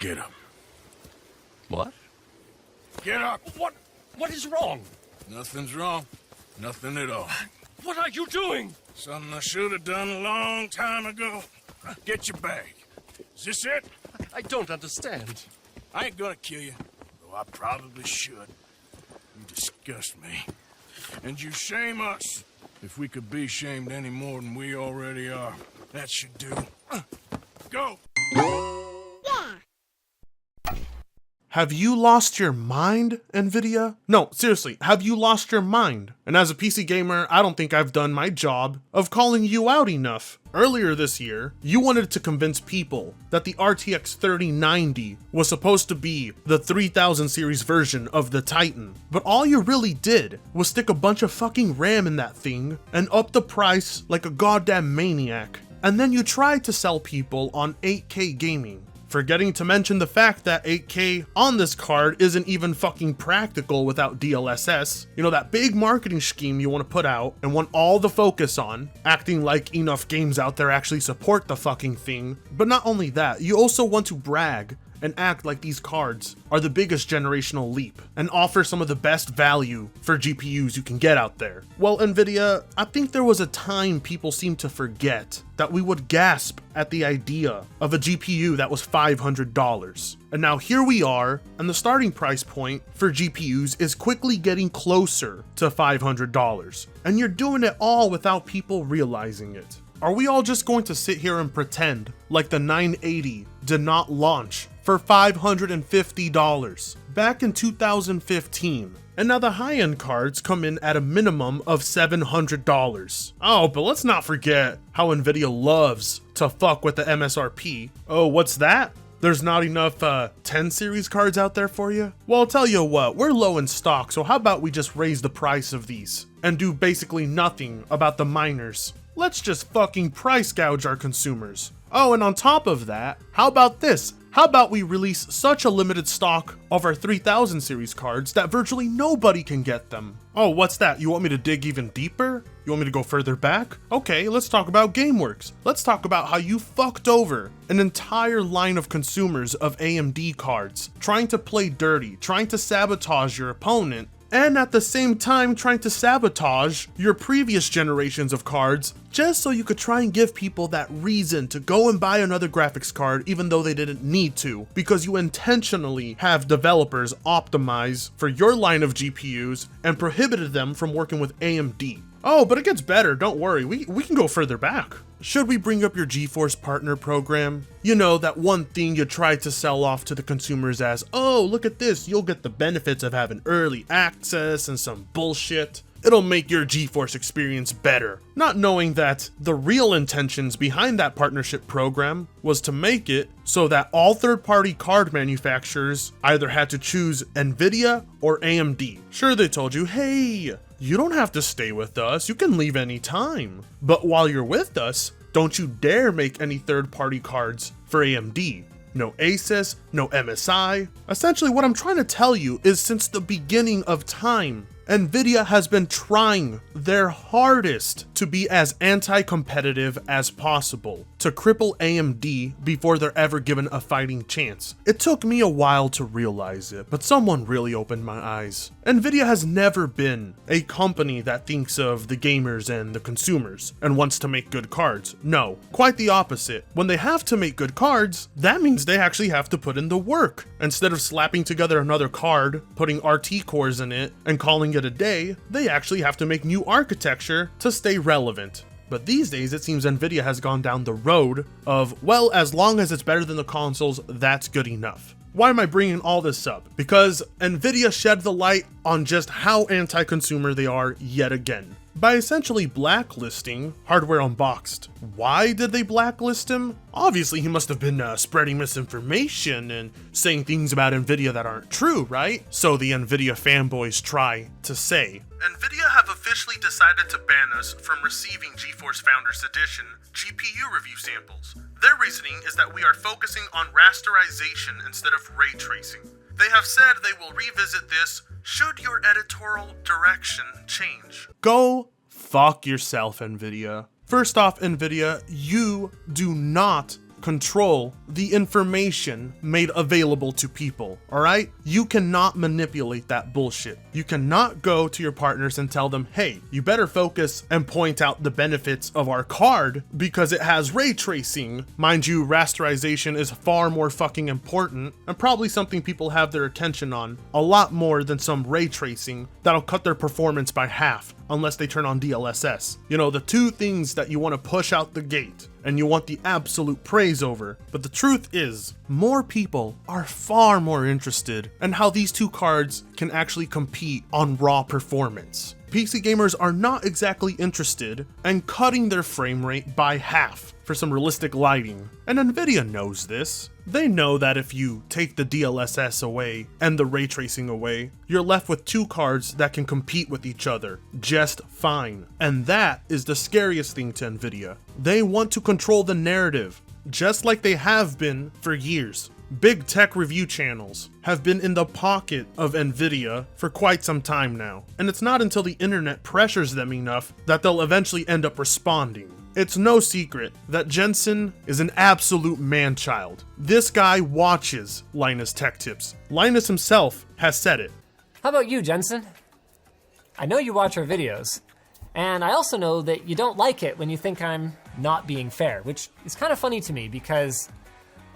Get up. What? Get up! What is wrong? Nothing's wrong. Nothing at all. What are you doing? Something I should have done a long time ago. Get your bag. Is this it? I don't understand. I ain't gonna kill you, though I probably should. You disgust me. And you shame us. If we could be shamed any more than we already are, that should do. Go! Have you lost your mind, Nvidia? No, seriously, have you lost your mind? And as a PC gamer, I don't think I've done my job of calling you out enough. Earlier this year, you wanted to convince people that the RTX 3090 was supposed to be the 3000 series version of the Titan, but all you really did was stick a bunch of fucking RAM in that thing and up the price like a goddamn maniac. And then you tried to sell people on 8K gaming, forgetting to mention the fact that 8K on this card isn't even fucking practical without DLSS. You know, that big marketing scheme you want to put out and want all the focus on, acting like enough games out there actually support the fucking thing. But not only that, you also want to brag and act like these cards are the biggest generational leap and offer some of the best value for GPUs you can get out there. Well, Nvidia, I think there was a time people seemed to forget that we would gasp at the idea of a GPU that was $500. And now here we are, and the starting price point for GPUs is quickly getting closer to $500. And you're doing it all without people realizing it. Are we all just going to sit here and pretend like the 980 did not launch for $550 back in 2015? And now the high-end cards come in at a minimum of $700. Oh, but let's not forget how Nvidia loves to fuck with the MSRP. Oh, what's that? There's not enough 10 series cards out there for you? Well, I'll tell you what, we're low in stock, so how about we just raise the price of these and do basically nothing about the miners? Let's just fucking price gouge our consumers. Oh, and on top of that, how about this? How about we release such a limited stock of our 3000 series cards that virtually nobody can get them? Oh, what's that? You want me to dig even deeper? You want me to go further back? Okay, let's talk about GameWorks. Let's talk about how you fucked over an entire line of consumers of AMD cards, trying to play dirty, trying to sabotage your opponent, and at the same time trying to sabotage your previous generations of cards just so you could try and give people that reason to go and buy another graphics card even though they didn't need to, because you intentionally have developers optimize for your line of GPUs and prohibited them from working with AMD. Oh, but it gets better, don't worry, we can go further back. Should we bring up your GeForce Partner program? You know, that one thing you tried to sell off to the consumers as, oh, look at this, you'll get the benefits of having early access and some bullshit. It'll make your GeForce experience better. Not knowing that the real intentions behind that partnership program was to make it so that all third-party card manufacturers either had to choose Nvidia or AMD. Sure, they told you, hey, you don't have to stay with us, you can leave any time. But while you're with us, don't you dare make any third-party cards for AMD. No Asus, no MSI. Essentially, what I'm trying to tell you is since the beginning of time, Nvidia has been trying their hardest to be as anti-competitive as possible, to cripple AMD before they're ever given a fighting chance. It took me a while to realize it, but someone really opened my eyes. Nvidia has never been a company that thinks of the gamers and the consumers and wants to make good cards. No, quite the opposite. When they have to make good cards, that means they actually have to put in the work. Instead of slapping together another card, putting RT cores in it, and calling it a day, they actually have to make new architecture to stay relevant. But these days, it seems Nvidia has gone down the road of, well, as long as it's better than the consoles, that's good enough. Why am I bringing all this up? Because Nvidia shed the light on just how anti-consumer they are yet again, by essentially blacklisting Hardware Unboxed. Why did they blacklist him? Obviously, he must have been spreading misinformation and saying things about Nvidia that aren't true, right? So the Nvidia fanboys try to say. Nvidia have officially decided to ban us from receiving GeForce Founders Edition GPU review samples. Their reasoning is that we are focusing on rasterization instead of ray tracing. They have said they will revisit this should your editorial direction change. Go fuck yourself, Nvidia. First off, Nvidia, you do not control the information made available to people, all right? You cannot manipulate that bullshit. You cannot go to your partners and tell them, hey, you better focus and point out the benefits of our card because it has ray tracing. Mind you, rasterization is far more fucking important and probably something people have their attention on a lot more than some ray tracing that'll cut their performance by half unless they turn on DLSS. You know, the two things that you want to push out the gate and you want the absolute praise over. But the truth is, more people are far more interested in how these two cards can actually compete on raw performance. PC gamers are not exactly interested in cutting their frame rate by half for some realistic lighting, and Nvidia knows this. They know that if you take the DLSS away and the ray tracing away, you're left with two cards that can compete with each other just fine. And that is the scariest thing to Nvidia. They want to control the narrative, just like they have been for years. Big tech review channels have been in the pocket of Nvidia for quite some time now, and it's not until the internet pressures them enough that they'll eventually end up responding. It's no secret that Jensen is an absolute man-child. This guy watches Linus Tech Tips. Linus himself has said it. How about you, Jensen? I know you watch our videos, and I also know that you don't like it when you think I'm not being fair, which is kind of funny to me because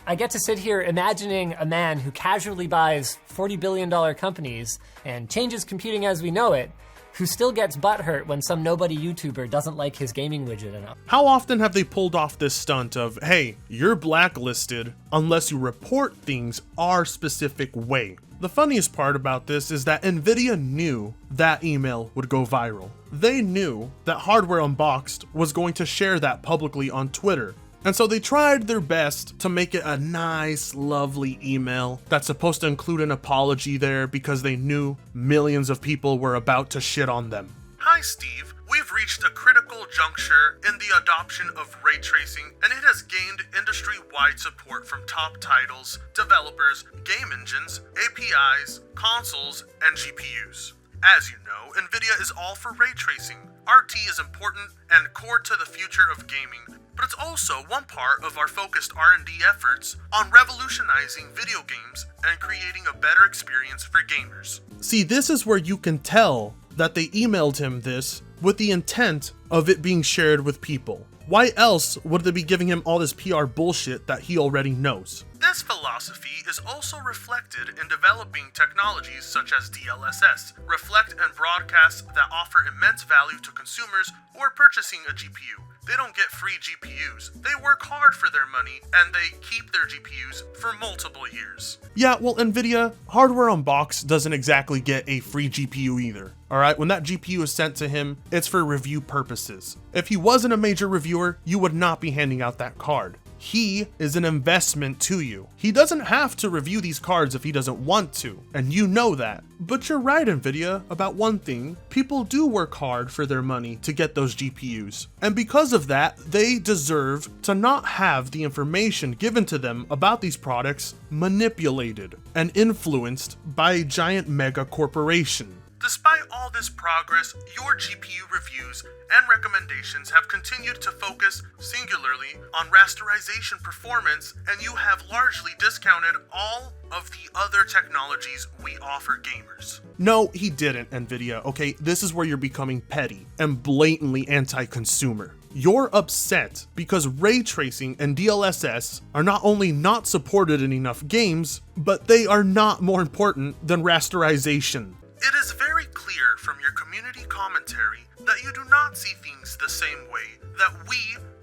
I get to sit here imagining a man who casually buys $40 billion companies and changes computing as we know it, who still gets butthurt when some nobody YouTuber doesn't like his gaming widget enough. How often have they pulled off this stunt of, hey, you're blacklisted unless you report things our specific way? The funniest part about this is that Nvidia knew that email would go viral. They knew that Hardware Unboxed was going to share that publicly on Twitter. And so they tried their best to make it a nice, lovely email that's supposed to include an apology there because they knew millions of people were about to shit on them. Hi, Steve. We've reached a critical juncture in the adoption of ray tracing, and it has gained industry-wide support from top titles, developers, game engines, APIs, consoles, and GPUs. As you know, Nvidia is all for ray tracing. RT is important and core to the future of gaming, but it's also one part of our focused R&D efforts on revolutionizing video games and creating a better experience for gamers. See, this is where you can tell that they emailed him this with the intent of it being shared with people. Why else would they be giving him all this PR bullshit that he already knows? This philosophy is also reflected in developing technologies such as DLSS, reflect and broadcasts that offer immense value to consumers who are purchasing a GPU. They don't get free GPUs. They work hard for their money, and they keep their GPUs for multiple years. Yeah, well, Nvidia, Hardware Unboxed doesn't exactly get a free GPU either. Alright, when that GPU is sent to him, it's for review purposes. If he wasn't a major reviewer, you would not be handing out that card. He is an investment to you. He doesn't have to review these cards if he doesn't want to, and you know that. But you're right, Nvidia, about one thing. People do work hard for their money to get those GPUs. And because of that, they deserve to not have the information given to them about these products manipulated and influenced by a giant mega corporation. Despite all this progress, your GPU reviews and recommendations have continued to focus singularly on rasterization performance, and you have largely discounted all of the other technologies we offer gamers. No, he didn't, Nvidia, okay? This is where you're becoming petty and blatantly anti-consumer. You're upset because ray tracing and DLSS are not only not supported in enough games, but they are not more important than rasterization. It is very clear from your community commentary that you do not see things the same way that we,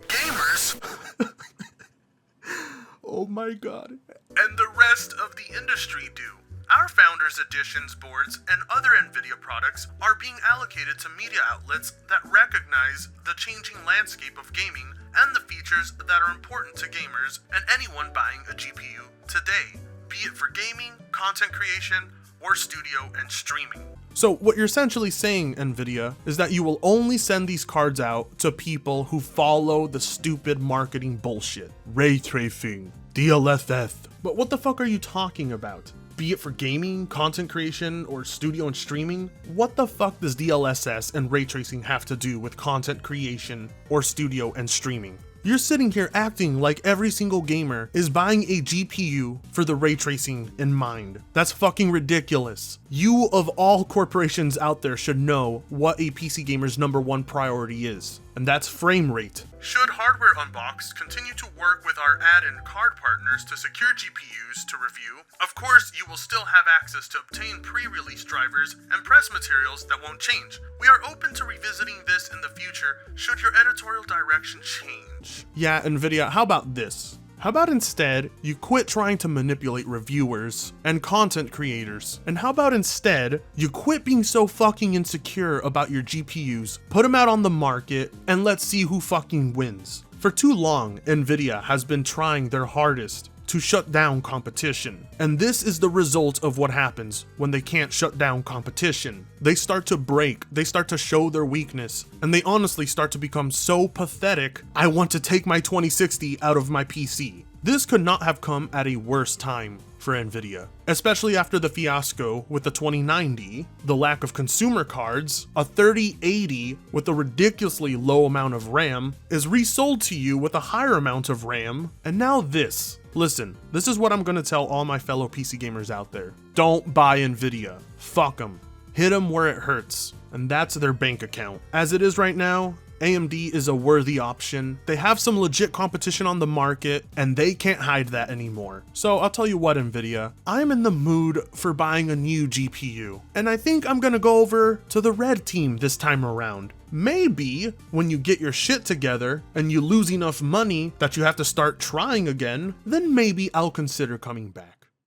gamers, oh my god, and the rest of the industry do. Our Founders Editions boards and other Nvidia products are being allocated to media outlets that recognize the changing landscape of gaming and the features that are important to gamers and anyone buying a GPU today, be it for gaming, content creation, or studio and streaming. So what you're essentially saying, Nvidia, is that you will only send these cards out to people who follow the stupid marketing bullshit. Ray tracing, DLSS. But what the fuck are you talking about? Be it for gaming, content creation, or studio and streaming? What the fuck does DLSS and ray tracing have to do with content creation or studio and streaming? You're sitting here acting like every single gamer is buying a GPU for the ray tracing in mind. That's fucking ridiculous. You of all corporations out there should know what a PC gamer's #1 priority is, and that's frame rate. Should Hardware Unboxed continue to work with our add-in card partners to secure GPUs to review, of course you will still have access to obtain pre-release drivers and press materials that won't change. We are open to revisiting this in the future should your editorial direction change. Yeah, Nvidia, how about this? How about instead, you quit trying to manipulate reviewers and content creators? And how about instead, you quit being so fucking insecure about your GPUs, put them out on the market, and let's see who fucking wins. For too long, Nvidia has been trying their hardest to shut down competition. And this is the result of what happens when they can't shut down competition. They start to break, they start to show their weakness, and they honestly start to become so pathetic, I want to take my 2060 out of my PC. This could not have come at a worse time for Nvidia, especially after the fiasco with the 2090, the lack of consumer cards, a 3080 with a ridiculously low amount of RAM is resold to you with a higher amount of RAM, and now this. Listen, this is what I'm gonna tell all my fellow PC gamers out there. Don't buy Nvidia. Fuck them. Hit them where it hurts, and that's their bank account. As it is right now, AMD is a worthy option. They have some legit competition on the market, and they can't hide that anymore. So I'll tell you what, Nvidia, I'm in the mood for buying a new GPU, and I think I'm gonna go over to the red team this time around. Maybe when you get your shit together and you lose enough money that you have to start trying again, then maybe I'll consider coming back.